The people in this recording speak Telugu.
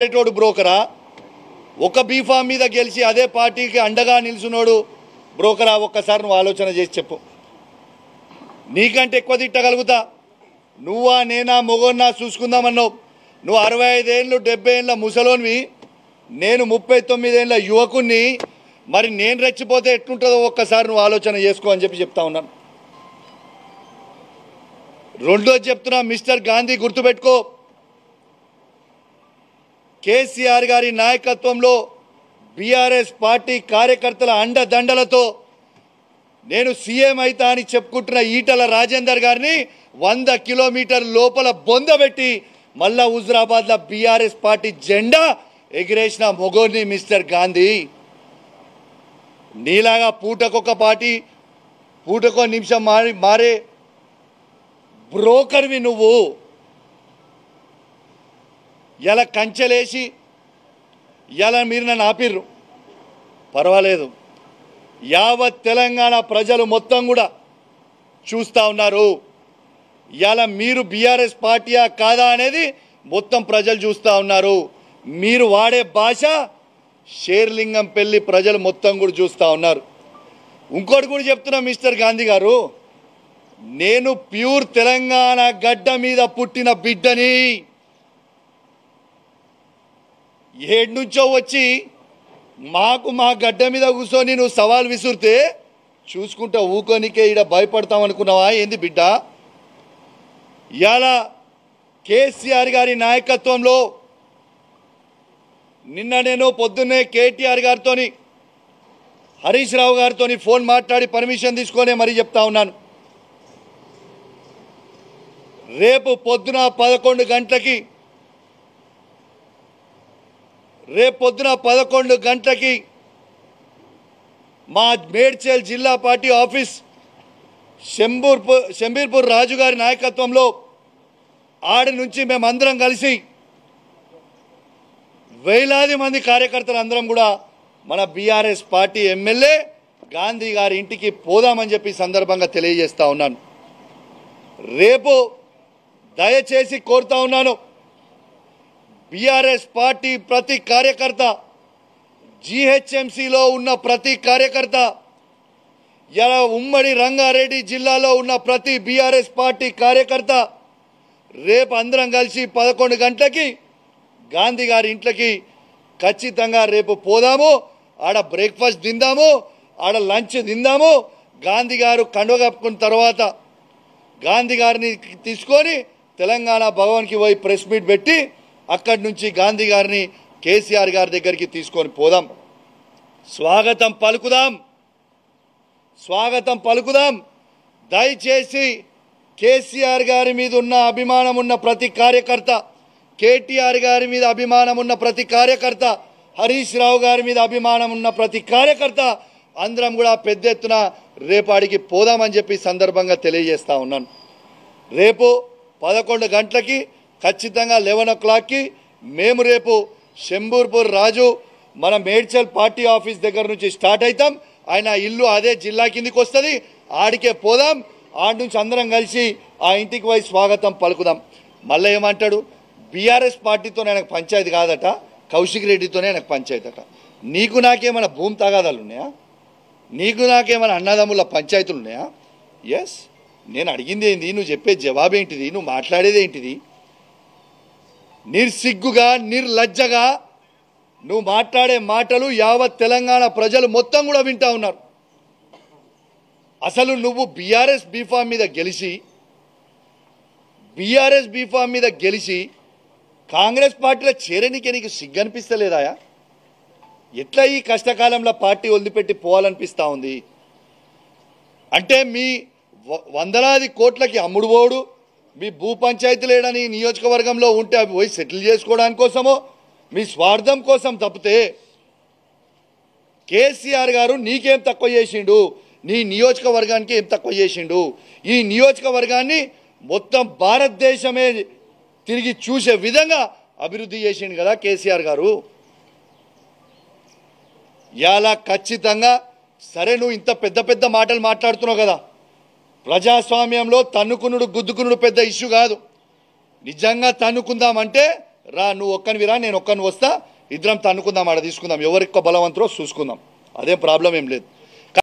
తోడు బ్రోకరా ఒక బీఫామ్ మీద గెలిచి అదే పార్టీకి అండగా నిల్చునోడు బ్రోకరా ఒక్కసారి నువ్వు ఆలోచన చేసి చెప్పు. నీకంటే ఎక్కువ తిట్టగలుగుతా. నువ్వా నేనా మొగోన్నా చూసుకుందామన్నావు. నువ్వు 65 ఏళ్ళు 70 ఏళ్ళ ముసలోనివి, నేను 39 ఏళ్ళ యువకుణ్ణి. మరి నేను రెచ్చిపోతే ఎట్లుంటుందో ఒక్కసారి నువ్వు ఆలోచన చేసుకో అని చెప్తా ఉన్నాను. రెండోది చెప్తున్నా, మిస్టర్ గాంధీ గుర్తుపెట్టుకో, కేసీఆర్ గారి నాయకత్వంలో బీఆర్ఎస్ పార్టీ కార్యకర్తల అండదండలతో నేను సీఎం అయితా అని చెప్పుకుంటున్న ఈటల రాజేందర్ గారిని 100 కిలోమీటర్ల లోపల బొందబెట్టి మళ్ళా హుజరాబాద్లో బీఆర్ఎస్ పార్టీ జెండా ఎగిరేసిన మొగోని మిస్టర్ గాంధీ. నీలాగా పూటకొక పార్టీ పూటకో నిమిషం మారే బ్రోకర్వి నువ్వు. ఇలా కంచెలేసి ఇలా మీరు నన్ను ఆపిర్రు, పర్వాలేదు. యావత్ తెలంగాణ ప్రజలు మొత్తం కూడా చూస్తూ ఉన్నారు. ఇలా మీరు బీఆర్ఎస్ పార్టీయా కాదా అనేది మొత్తం ప్రజలు చూస్తూ ఉన్నారు. మీరు వాడే భాష షేర్లింగంపల్లి ప్రజలు మొత్తం కూడా చూస్తూ ఉన్నారు. ఇంకోటి కూడా చెప్తున్నా మిస్టర్ గాంధీ గారు, నేను ప్యూర్ తెలంగాణ గడ్డ మీద పుట్టిన బిడ్డని. ఏడు నుంచో వచ్చి మా గడ్డ మీద కూర్చొని నువ్వు సవాల్ విసురితే చూసుకుంటా ఊకోనికే ఈడ భయపడతాం అనుకున్నావా ఏంది బిడ్డ? ఇవాళ కేసీఆర్ గారి నాయకత్వంలో నిన్న నేను పొద్దున్నే కేటీఆర్ గారితో హరీష్ రావు గారితో ఫోన్ మాట్లాడి పర్మిషన్ తీసుకొని మరీ చెప్తా ఉన్నాను. రేపు పొద్దున 11 గంటలకి మా మేడ్చల్ జిల్లా పార్టీ ఆఫీస్ షంబీర్పూర్ రాజు గారి నాయకత్వంలో ఆడి నుంచి మేమందరం కలిసి వేలాది మంది కార్యకర్తలు అందరం కూడా మన బీఆర్ఎస్ పార్టీ ఎమ్మెల్యే గాంధీ గారి ఇంటికి పోదామని చెప్పి సందర్భంగా తెలియజేస్తా ఉన్నాను. రేపు దయచేసి కోరుతా ఉన్నాను, బీఆర్ఎస్ పార్టీ ప్రతి కార్యకర్త, జీహెచ్ఎంసీలో ఉన్న ప్రతి కార్యకర్త, ఇలా ఉమ్మడి రంగారెడ్డి జిల్లాలో ఉన్న ప్రతి బీఆర్ఎస్ పార్టీ కార్యకర్త రేపు అందరం కలిసి 11 గంటలకి గాంధీ గారి ఇంట్లోకి ఖచ్చితంగా రేపు పోదాము. ఆడ బ్రేక్ఫాస్ట్ తిందాము, ఆడ లంచ్ తిందాము. గాంధీ గారు కండువ కప్పుకున్న తర్వాత గాంధీ గారిని తీసుకొని తెలంగాణ భవన్కి పోయి ప్రెస్ మీట్ పెట్టి అక్కడి నుంచి గాంధీ గారిని కేసీఆర్ గారి దగ్గరికి తీసుకొని పోదాం. స్వాగతం పలుకుదాం. దయచేసి కేసీఆర్ గారి మీద ఉన్న అభిమానం ఉన్న ప్రతి కార్యకర్త, కేటీఆర్ గారి మీద అభిమానం ఉన్న ప్రతి కార్యకర్త, హరీష్ రావు గారి మీద అభిమానం ఉన్న ప్రతి కార్యకర్త అందరం కూడా పెద్ద ఎత్తున రేపు ఆడికి పోదామని చెప్పి సందర్భంగా తెలియజేస్తా ఉన్నాను. రేపు 11 గంటలకి ఖచ్చితంగా 11 o'clockకి మేము రేపు షంబీర్పూర్ రాజు మన మేడ్చల్ పార్టీ ఆఫీస్ దగ్గర నుంచి స్టార్ట్ అవుతాం. ఆయన ఇల్లు అదే జిల్లా కిందికి వస్తుంది, ఆడికే పోదాం. ఆడి నుంచి అందరం కలిసి ఆ ఇంటికి పోయి స్వాగతం పలుకుదాం. మళ్ళీ ఏమంటాడు, బీఆర్ఎస్ పార్టీతో ఆయనకు పంచాయతీ కాదట, కౌశిక్ రెడ్డితోనే ఆయనకు పంచాయతీ అట. నీకు నాకేమైనా భూమి తగాదాలు ఉన్నాయా? నీకు నాకేమైనా అన్నదమ్ముల పంచాయతీలు ఉన్నాయా? ఎస్, నేను అడిగింది ఏంది, నువ్వు చెప్పే జవాబు ఏంటిది, నువ్వు మాట్లాడేది ఏంటిది? నిర్సిగ్గుగా నిర్లజ్జగా నువ్వు మాట్లాడే మాటలు యావత్ తెలంగాణ ప్రజలు మొత్తం కూడా వింటా ఉన్నారు. అసలు నువ్వు బీఆర్ఎస్ బీఫామ్ మీద గెలిచి కాంగ్రెస్ పార్టీలో చేరనీకే నీకు సిగ్గు అనిపిస్తలేదా? ఎట్లా ఈ కష్టకాలంలో పార్టీ వదిలిపెట్టి పోవాలనిపిస్తూ ఉంది? అంటే మీ వందలాది కోట్లకి అమ్ముడు పోడు, మీ భూ పంచాయతీ లేడని నియోజకవర్గంలో ఉంటే అవి పోయి సెటిల్ చేసుకోవడానికి కోసమో మీ స్వార్థం కోసం తప్పితే కేసీఆర్ గారు నీకేం తక్కువ చేసిండు, నీ నియోజకవర్గానికి ఏం తక్కువ చేసిండు? ఈ నియోజకవర్గాన్ని మొత్తం భారతదేశమే తిరిగి చూసే విధంగా అభివృద్ధి చేసిండు కదా కేసీఆర్ గారు. ఇలా ఖచ్చితంగా సరే, నువ్వు ఇంత పెద్ద మాటలు మాట్లాడుతున్నావు కదా, ప్రజాస్వామ్యంలో తన్నుకునుడు గుద్దుకునుడు పెద్ద ఇష్యూ కాదు. నిజంగా తన్నుకుందామంటే రా నువ్వు ఒక్కనివి రా నేను ఒక్కని వస్తా, ఇద్దరం తన్నుకుందాం, ఆడ తీసుకుందాం, ఎవరికో బలవంతురో చూసుకుందాం, అదేం ప్రాబ్లం ఏం లేదు.